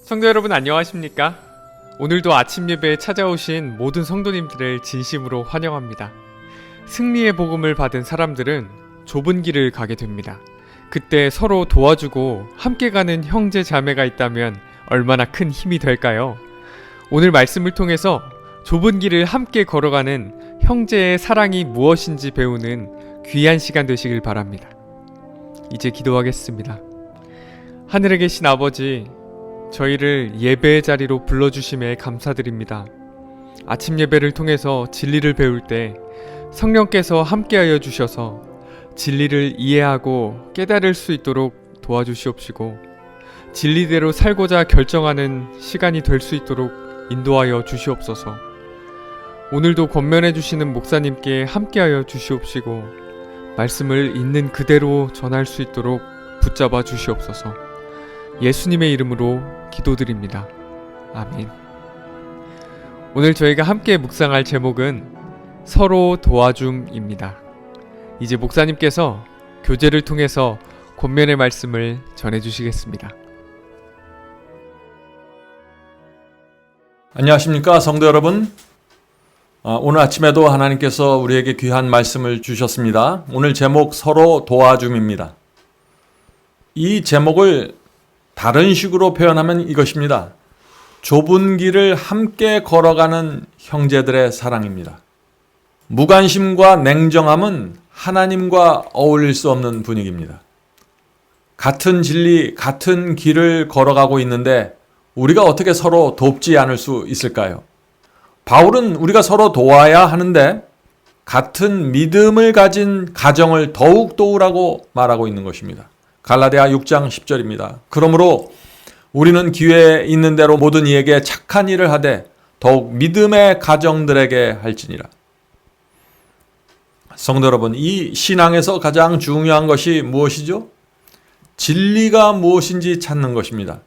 성도 여러분 안녕하십니까? 오늘도 아침 예배에 찾아오신 모든 성도님들을 진심으로 환영합니다. 승리의 복음을 받은 사람들은 좁은 길을 가게 됩니다. 그때 서로 도와주고 함께 가는 형제 자매가 있다면 얼마나 큰 힘이 될까요? 오늘 말씀을 통해서 좁은 길을 함께 걸어가는 형제의 사랑이 무엇인지 배우는 귀한 시간 되시길 바랍니다. 이제 기도하겠습니다. 하늘에 계신 아버지, 저희를 예배의 자리로 불러주심에 감사드립니다. 아침 예배를 통해서 진리를 배울 때 성령께서 함께하여 주셔서 진리를 이해하고 깨달을 수 있도록 도와주시옵시고 진리대로 살고자 결정하는 시간이 될 수 있도록 인도하여 주시옵소서. 오늘도 권면해 주시는 목사님께 함께하여 주시옵시고 말씀을 있는 그대로 전할 수 있도록 붙잡아 주시옵소서. 예수님의 이름으로 기도드립니다. 아멘. 오늘 저희가 함께 묵상할 제목은 서로 도와줌입니다. 이제 목사님께서 교제를 통해서 권면의 말씀을 전해주시겠습니다. 안녕하십니까 성도 여러분. 오늘 아침에도 하나님께서 우리에게 귀한 말씀을 주셨습니다. 오늘 제목 서로 도와줌입니다. 이 제목을 다른 식으로 표현하면 이것입니다. 좁은 길을 함께 걸어가는 형제들의 사랑입니다. 무관심과 냉정함은 하나님과 어울릴 수 없는 분위기입니다. 같은 진리, 같은 길을 걸어가고 있는데 우리가 어떻게 서로 돕지 않을 수 있을까요? 바울은 우리가 서로 도와야 하는데 같은 믿음을 가진 가정을 더욱 도우라고 말하고 있는 것입니다. 갈라디아 6장 10절입니다. 그러므로 우리는 기회에 있는 대로 모든 이에게 착한 일을 하되 더욱 믿음의 가정들에게 할지니라. 성도 여러분, 이 신앙에서 가장 중요한 것이 무엇이죠? 진리가 무엇인지 찾는 것입니다.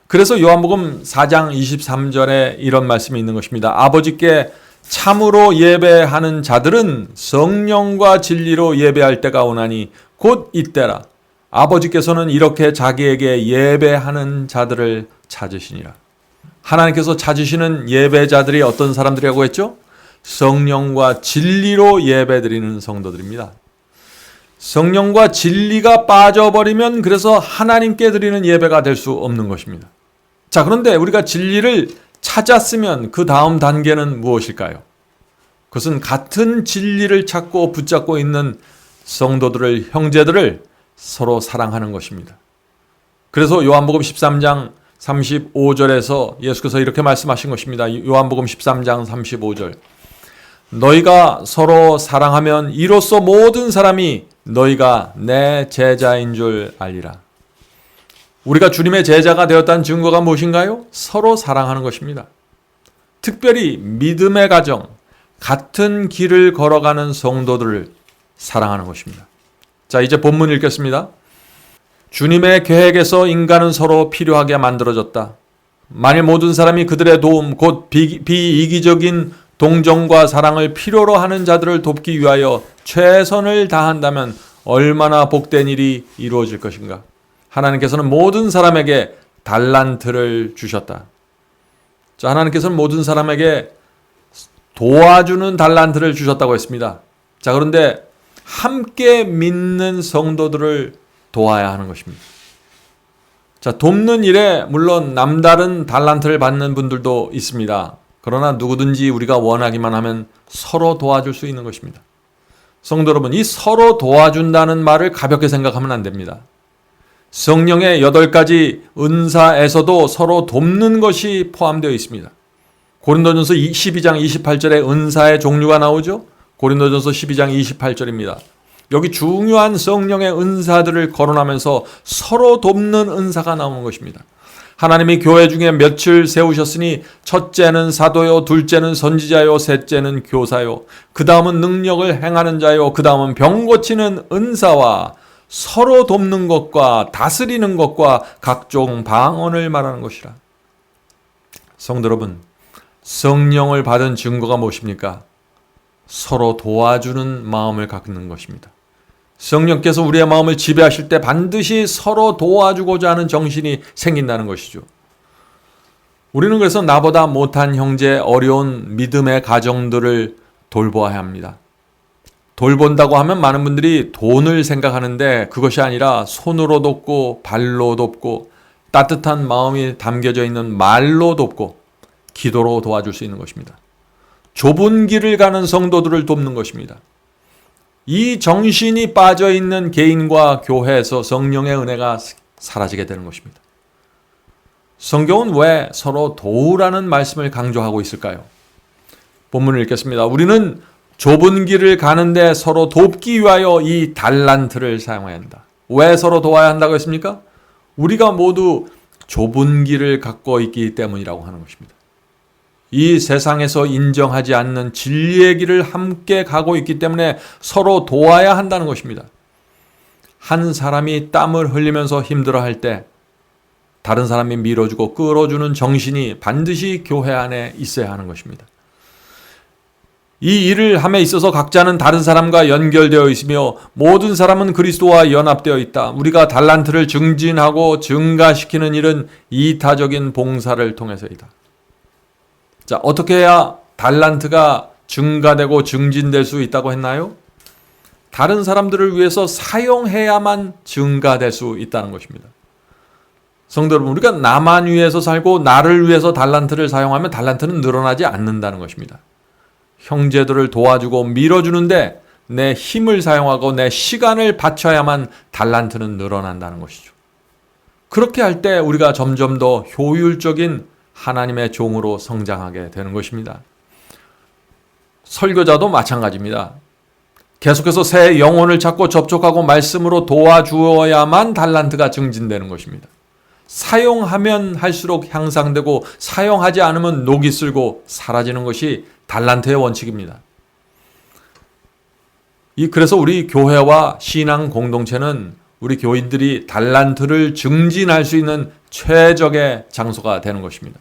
그래서 요한복음 4장 23절에 이런 말씀이 있는 것입니다. 아버지께 참으로 예배하는 자들은 성령과 진리로 예배할 때가 오나니 곧 이때라. 아버지께서는 이렇게 자기에게 예배하는 자들을 찾으시니라. 하나님께서 찾으시는 예배자들이 어떤 사람들이라고 했죠? 성령과 진리로 예배드리는 성도들입니다. 성령과 진리가 빠져버리면 그래서 하나님께 드리는 예배가 될 수 없는 것입니다. 자, 그런데 우리가 진리를 찾았으면 그 다음 단계는 무엇일까요? 그것은 같은 진리를 찾고 붙잡고 있는 성도들을, 형제들을 서로 사랑하는 것입니다. 그래서 요한복음 13장 35절에서 예수께서 이렇게 말씀하신 것입니다. 요한복음 13장 35절. 너희가 서로 사랑하면 이로써 모든 사람이 너희가 내 제자인 줄 알리라. 우리가 주님의 제자가 되었다는 증거가 무엇인가요? 서로 사랑하는 것입니다. 특별히 믿음의 가정, 같은 길을 걸어가는 성도들을 사랑하는 것입니다. 자, 이제 본문 읽겠습니다. 주님의 계획에서 인간은 서로 필요하게 만들어졌다. 만일 모든 사람이 그들의 도움, 곧 비이기적인 동정과 사랑을 필요로 하는 자들을 돕기 위하여 최선을 다한다면 얼마나 복된 일이 이루어질 것인가. 하나님께서는 모든 사람에게 달란트를 주셨다. 자, 하나님께서는 모든 사람에게 도와주는 달란트를 주셨다고 했습니다. 자, 그런데 함께 믿는 성도들을 도와야 하는 것입니다. 자, 돕는 일에 물론 남다른 달란트를 받는 분들도 있습니다. 그러나 누구든지 우리가 원하기만 하면 서로 도와줄 수 있는 것입니다. 성도 여러분, 이 서로 도와준다는 말을 가볍게 생각하면 안 됩니다. 성령의 8가지 은사에서도 서로 돕는 것이 포함되어 있습니다. 고린도전서 12장 28절에 은사의 종류가 나오죠. 고린도전서 12장 28절입니다. 여기 중요한 성령의 은사들을 거론하면서 서로 돕는 은사가 나오는 것입니다. 하나님이 교회 중에 몇을 세우셨으니 첫째는 사도요, 둘째는 선지자요, 셋째는 교사요, 그 다음은 능력을 행하는 자요, 그 다음은 병 고치는 은사와 서로 돕는 것과 다스리는 것과 각종 방언을 말하는 것이라. 성도 여러분, 성령을 받은 증거가 무엇입니까? 서로 도와주는 마음을 갖는 것입니다. 성령께서 우리의 마음을 지배하실 때 반드시 서로 도와주고자 하는 정신이 생긴다는 것이죠. 우리는 그래서 나보다 못한 형제, 어려운 믿음의 가정들을 돌보아야 합니다. 돌본다고 하면 많은 분들이 돈을 생각하는데 그것이 아니라 손으로 돕고 발로 돕고 따뜻한 마음이 담겨져 있는 말로 돕고 기도로 도와줄 수 있는 것입니다. 좁은 길을 가는 성도들을 돕는 것입니다. 이 정신이 빠져 있는 개인과 교회에서 성령의 은혜가 사라지게 되는 것입니다. 성경은 왜 서로 도우라는 말씀을 강조하고 있을까요? 본문을 읽겠습니다. 우리는 좁은 길을 가는데 서로 돕기 위하여 이 달란트를 사용해야 한다. 왜 서로 도와야 한다고 했습니까? 우리가 모두 좁은 길을 갖고 있기 때문이라고 하는 것입니다. 이 세상에서 인정하지 않는 진리의 길을 함께 가고 있기 때문에 서로 도와야 한다는 것입니다. 한 사람이 땀을 흘리면서 힘들어할 때 다른 사람이 밀어주고 끌어주는 정신이 반드시 교회 안에 있어야 하는 것입니다. 이 일을 함에 있어서 각자는 다른 사람과 연결되어 있으며 모든 사람은 그리스도와 연합되어 있다. 우리가 달란트를 증진하고 증가시키는 일은 이타적인 봉사를 통해서이다. 자, 어떻게 해야 달란트가 증가되고 증진될 수 있다고 했나요? 다른 사람들을 위해서 사용해야만 증가될 수 있다는 것입니다. 성도 여러분, 우리가 나만 위해서 살고 나를 위해서 달란트를 사용하면 달란트는 늘어나지 않는다는 것입니다. 형제들을 도와주고 밀어주는데 내 힘을 사용하고 내 시간을 바쳐야만 달란트는 늘어난다는 것이죠. 그렇게 할 때 우리가 점점 더 효율적인 하나님의 종으로 성장하게 되는 것입니다. 설교자도 마찬가지입니다. 계속해서 새 영혼을 찾고 접촉하고 말씀으로 도와주어야만 달란트가 증진되는 것입니다. 사용하면 할수록 향상되고 사용하지 않으면 녹이 슬고 사라지는 것이 달란트의 원칙입니다. 그래서 우리 교회와 신앙 공동체는 우리 교인들이 달란트를 증진할 수 있는 최적의 장소가 되는 것입니다.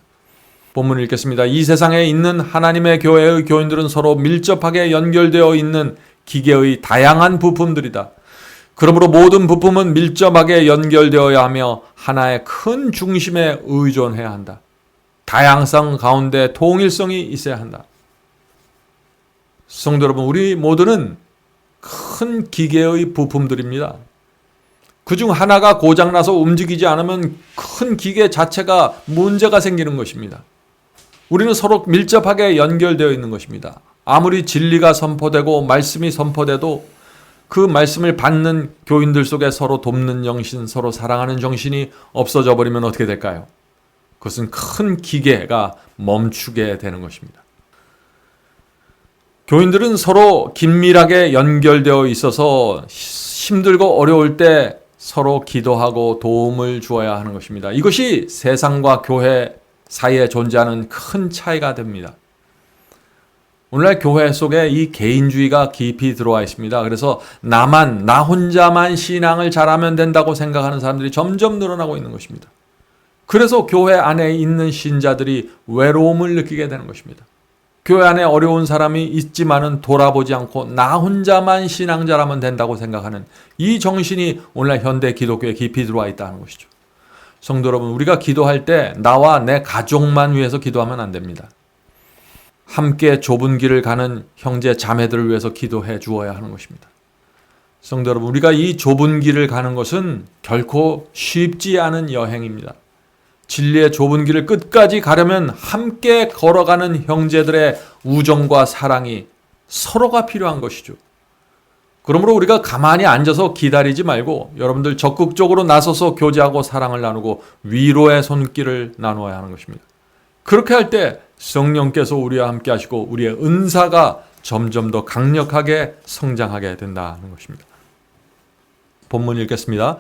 본문을 읽겠습니다. 이 세상에 있는 하나님의 교회의 교인들은 서로 밀접하게 연결되어 있는 기계의 다양한 부품들이다. 그러므로 모든 부품은 밀접하게 연결되어야 하며 하나의 큰 중심에 의존해야 한다. 다양성 가운데 통일성이 있어야 한다. 성도 여러분, 우리 모두는 큰 기계의 부품들입니다. 그중 하나가 고장나서 움직이지 않으면 큰 기계 자체가 문제가 생기는 것입니다. 우리는 서로 밀접하게 연결되어 있는 것입니다. 아무리 진리가 선포되고 말씀이 선포돼도 그 말씀을 받는 교인들 속에 서로 돕는 정신, 서로 사랑하는 정신이 없어져 버리면 어떻게 될까요? 그것은 큰 기계가 멈추게 되는 것입니다. 교인들은 서로 긴밀하게 연결되어 있어서 힘들고 어려울 때 서로 기도하고 도움을 주어야 하는 것입니다. 이것이 세상과 교회 사이에 존재하는 큰 차이가 됩니다. 오늘날 교회 속에 이 개인주의가 깊이 들어와 있습니다. 그래서 나 혼자만 신앙을 잘하면 된다고 생각하는 사람들이 점점 늘어나고 있는 것입니다. 그래서 교회 안에 있는 신자들이 외로움을 느끼게 되는 것입니다. 교회 안에 어려운 사람이 있지만은 돌아보지 않고 나 혼자만 신앙 잘하면 된다고 생각하는 이 정신이 오늘날 현대 기독교에 깊이 들어와 있다는 것이죠. 성도 여러분, 우리가 기도할 때 나와 내 가족만 위해서 기도하면 안 됩니다. 함께 좁은 길을 가는 형제 자매들을 위해서 기도해 주어야 하는 것입니다. 성도 여러분, 우리가 이 좁은 길을 가는 것은 결코 쉽지 않은 여행입니다. 진리의 좁은 길을 끝까지 가려면 함께 걸어가는 형제들의 우정과 사랑이 서로가 필요한 것이죠. 그러므로 우리가 가만히 앉아서 기다리지 말고 여러분들 적극적으로 나서서 교제하고 사랑을 나누고 위로의 손길을 나누어야 하는 것입니다. 그렇게 할 때 성령께서 우리와 함께 하시고 우리의 은사가 점점 더 강력하게 성장하게 된다는 것입니다. 본문 읽겠습니다.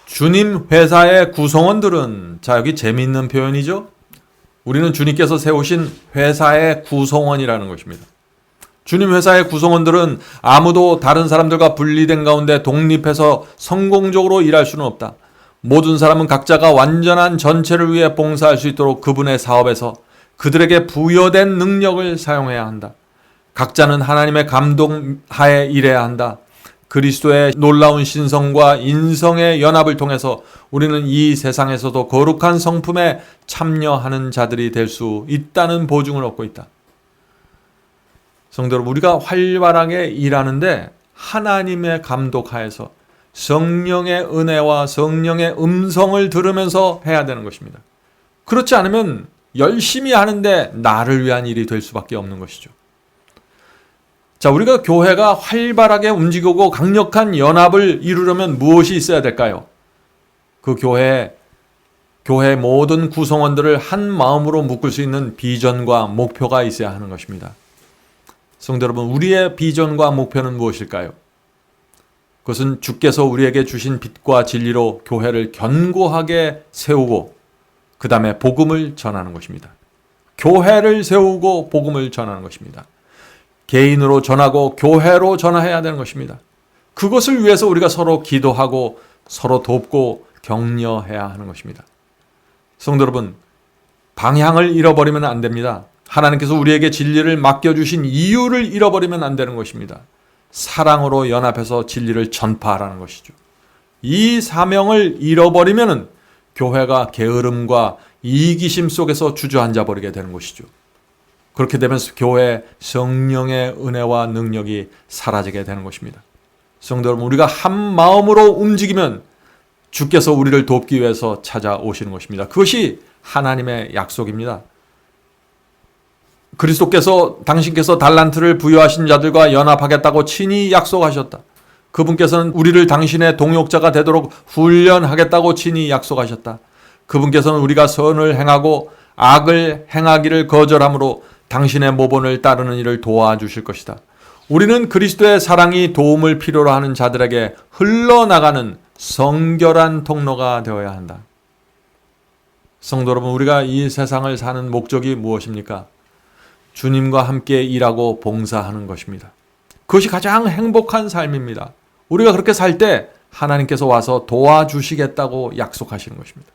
주님 회사의 구성원들은, 자, 여기 재미있는 표현이죠. 우리는 주님께서 세우신 회사의 구성원이라는 것입니다. 주님 회사의 구성원들은 아무도 다른 사람들과 분리된 가운데 독립해서 성공적으로 일할 수는 없다. 모든 사람은 각자가 완전한 전체를 위해 봉사할 수 있도록 그분의 사업에서 그들에게 부여된 능력을 사용해야 한다. 각자는 하나님의 감동하에 일해야 한다. 그리스도의 놀라운 신성과 인성의 연합을 통해서 우리는 이 세상에서도 거룩한 성품에 참여하는 자들이 될 수 있다는 보증을 얻고 있다. 성도 여러분, 우리가 활발하게 일하는데 하나님의 감독하에서 성령의 은혜와 성령의 음성을 들으면서 해야 되는 것입니다. 그렇지 않으면 열심히 하는데 나를 위한 일이 될 수밖에 없는 것이죠. 자, 우리가 교회가 활발하게 움직이고 강력한 연합을 이루려면 무엇이 있어야 될까요? 그 교회 모든 구성원들을 한 마음으로 묶을 수 있는 비전과 목표가 있어야 하는 것입니다. 성도 여러분, 우리의 비전과 목표는 무엇일까요? 그것은 주께서 우리에게 주신 빛과 진리로 교회를 견고하게 세우고 그 다음에 복음을 전하는 것입니다. 교회를 세우고 복음을 전하는 것입니다. 개인으로 전하고 교회로 전해야 되는 것입니다. 그것을 위해서 우리가 서로 기도하고 서로 돕고 격려해야 하는 것입니다. 성도 여러분, 방향을 잃어버리면 안 됩니다. 하나님께서 우리에게 진리를 맡겨주신 이유를 잃어버리면 안 되는 것입니다. 사랑으로 연합해서 진리를 전파하라는 것이죠. 이 사명을 잃어버리면 교회가 게으름과 이기심 속에서 주저앉아 버리게 되는 것이죠. 그렇게 되면서 교회의 성령의 은혜와 능력이 사라지게 되는 것입니다. 성도 여러분, 우리가 한 마음으로 움직이면 주께서 우리를 돕기 위해서 찾아오시는 것입니다. 그것이 하나님의 약속입니다. 그리스도께서 당신께서 달란트를 부여하신 자들과 연합하겠다고 친히 약속하셨다. 그분께서는 우리를 당신의 동역자가 되도록 훈련하겠다고 친히 약속하셨다. 그분께서는 우리가 선을 행하고 악을 행하기를 거절함으로 당신의 모본을 따르는 일을 도와주실 것이다. 우리는 그리스도의 사랑이 도움을 필요로 하는 자들에게 흘러나가는 성결한 통로가 되어야 한다. 성도 여러분, 우리가 이 세상을 사는 목적이 무엇입니까? 주님과 함께 일하고 봉사하는 것입니다. 그것이 가장 행복한 삶입니다. 우리가 그렇게 살 때 하나님께서 와서 도와주시겠다고 약속하시는 것입니다.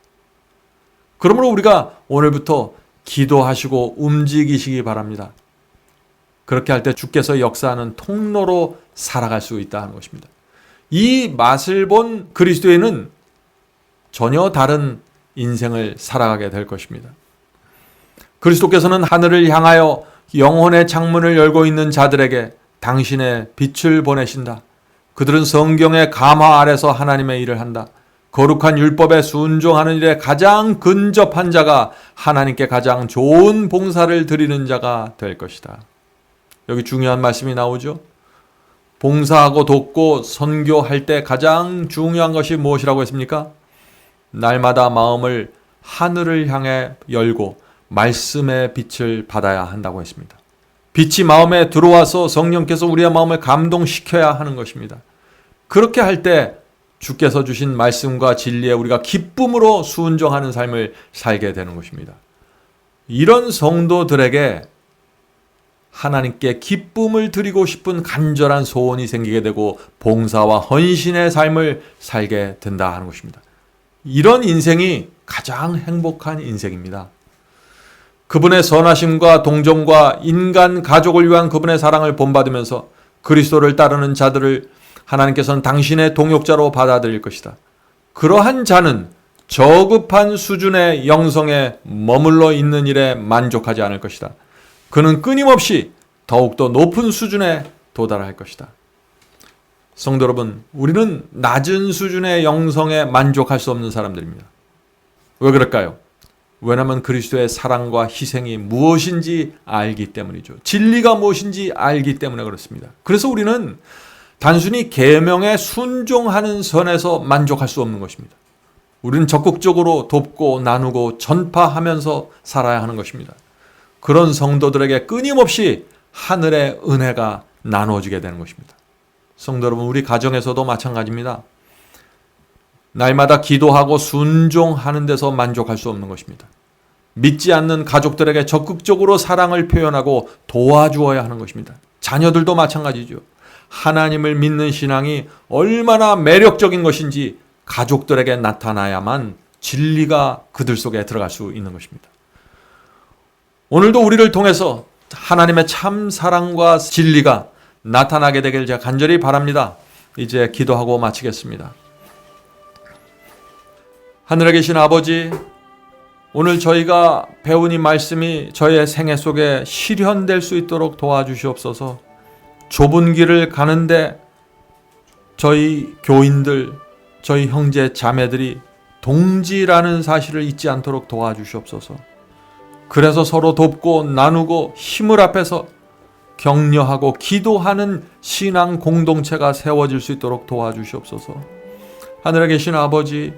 그러므로 우리가 오늘부터 기도하시고 움직이시기 바랍니다. 그렇게 할 때 주께서 역사하는 통로로 살아갈 수 있다는 것입니다. 이 맛을 본 그리스도인은 전혀 다른 인생을 살아가게 될 것입니다. 그리스도께서는 하늘을 향하여 영혼의 창문을 열고 있는 자들에게 당신의 빛을 보내신다. 그들은 성경의 감화 아래서 하나님의 일을 한다. 거룩한 율법에 순종하는 일에 가장 근접한 자가 하나님께 가장 좋은 봉사를 드리는 자가 될 것이다. 여기 중요한 말씀이 나오죠. 봉사하고 돕고 선교할 때 가장 중요한 것이 무엇이라고 했습니까? 날마다 마음을 하늘을 향해 열고 말씀의 빛을 받아야 한다고 했습니다. 빛이 마음에 들어와서 성령께서 우리의 마음을 감동시켜야 하는 것입니다. 그렇게 할 때 주께서 주신 말씀과 진리에 우리가 기쁨으로 순종하는 삶을 살게 되는 것입니다. 이런 성도들에게 하나님께 기쁨을 드리고 싶은 간절한 소원이 생기게 되고 봉사와 헌신의 삶을 살게 된다 하는 것입니다. 이런 인생이 가장 행복한 인생입니다. 그분의 선하심과 동정과 인간 가족을 위한 그분의 사랑을 본받으면서 그리스도를 따르는 자들을 하나님께서는 당신의 동역자로 받아들일 것이다. 그러한 자는 저급한 수준의 영성에 머물러 있는 일에 만족하지 않을 것이다. 그는 끊임없이 더욱더 높은 수준에 도달할 것이다. 성도 여러분, 우리는 낮은 수준의 영성에 만족할 수 없는 사람들입니다. 왜 그럴까요? 왜냐하면 그리스도의 사랑과 희생이 무엇인지 알기 때문이죠. 진리가 무엇인지 알기 때문에 그렇습니다. 그래서 우리는 단순히 계명에 순종하는 선에서 만족할 수 없는 것입니다. 우리는 적극적으로 돕고 나누고 전파하면서 살아야 하는 것입니다. 그런 성도들에게 끊임없이 하늘의 은혜가 나눠지게 되는 것입니다. 성도 여러분, 우리 가정에서도 마찬가지입니다. 날마다 기도하고 순종하는 데서 만족할 수 없는 것입니다. 믿지 않는 가족들에게 적극적으로 사랑을 표현하고 도와주어야 하는 것입니다. 자녀들도 마찬가지죠. 하나님을 믿는 신앙이 얼마나 매력적인 것인지 가족들에게 나타나야만 진리가 그들 속에 들어갈 수 있는 것입니다. 오늘도 우리를 통해서 하나님의 참 사랑과 진리가 나타나게 되길 제가 간절히 바랍니다. 이제 기도하고 마치겠습니다. 하늘에 계신 아버지, 오늘 저희가 배운 이 말씀이 저희의 생애 속에 실현될 수 있도록 도와주시옵소서. 좁은 길을 가는데 저희 교인들, 저희 형제 자매들이 동지라는 사실을 잊지 않도록 도와주시옵소서. 그래서 서로 돕고 나누고 힘을 합해서 격려하고 기도하는 신앙 공동체가 세워질 수 있도록 도와주시옵소서. 하늘에 계신 아버지,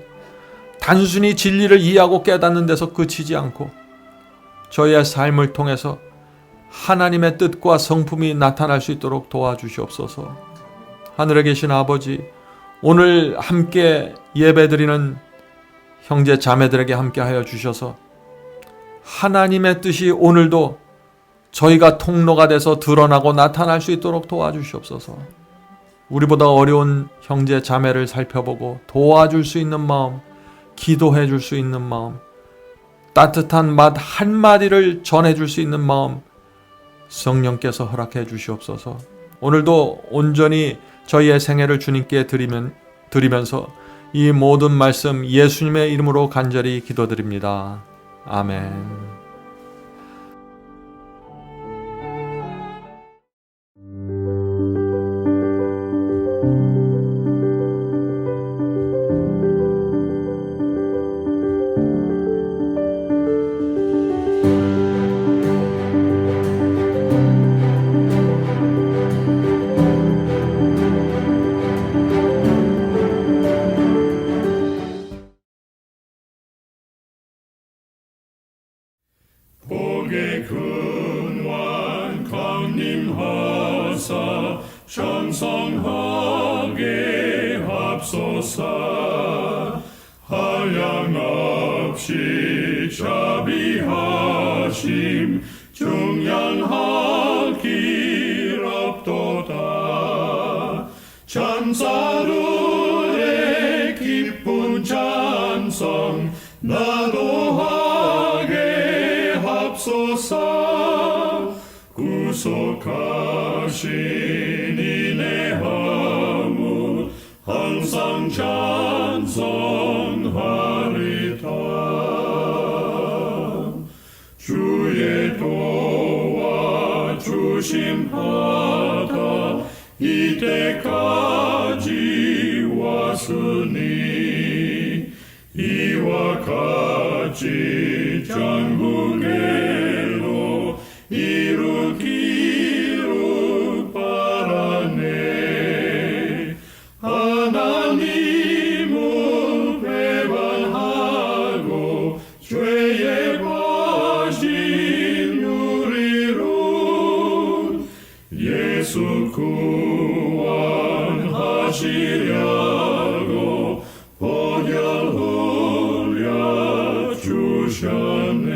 단순히 진리를 이해하고 깨닫는 데서 그치지 않고 저희의 삶을 통해서 하나님의 뜻과 성품이 나타날 수 있도록 도와주시옵소서. 하늘에 계신 아버지, 오늘 함께 예배드리는 형제 자매들에게 함께 하여 주셔서 하나님의 뜻이 오늘도 저희가 통로가 돼서 드러나고 나타날 수 있도록 도와주시옵소서. 우리보다 어려운 형제 자매를 살펴보고 도와줄 수 있는 마음, 기도해 줄 수 있는 마음, 따뜻한 말 한마디를 전해 줄 수 있는 마음 성령께서 허락해 주시옵소서. 오늘도 온전히 저희의 생애를 주님께 드리면서 이 모든 말씀 예수님의 이름으로 간절히 기도드립니다. 아멘. 복의 근원 강림하사 장성하게 합소서. 한량없이 자비하심 중량하길 없도다. 찬사루의 기쁜 찬송 나도하게 합소서. 구속하신 이내 허물 항상 찬송하리다. 주의 도와 주심하다 이때까지 왔으니 이와 같이 전국에로 이루기를 바라네. 하나님을 배반하고 죄에 빠진 우리를 예수 구원하시려고 보혈 흘려 주셨네.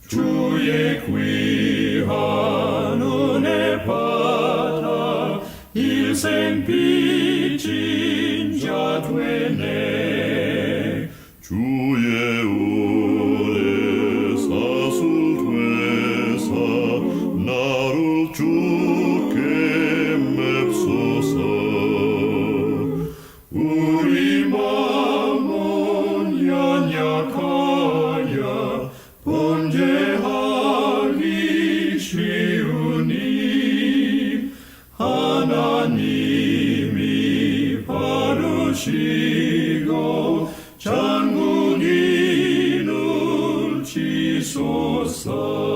주의 귀한 은혜 받아 일생 빚진 자 되네. 주의 은혜 사슬되사 나를 주께 맵소서. 우리 마음은 연약하여 범죄하기 쉬우니 하나님이 바르시고 전국인을 지소서.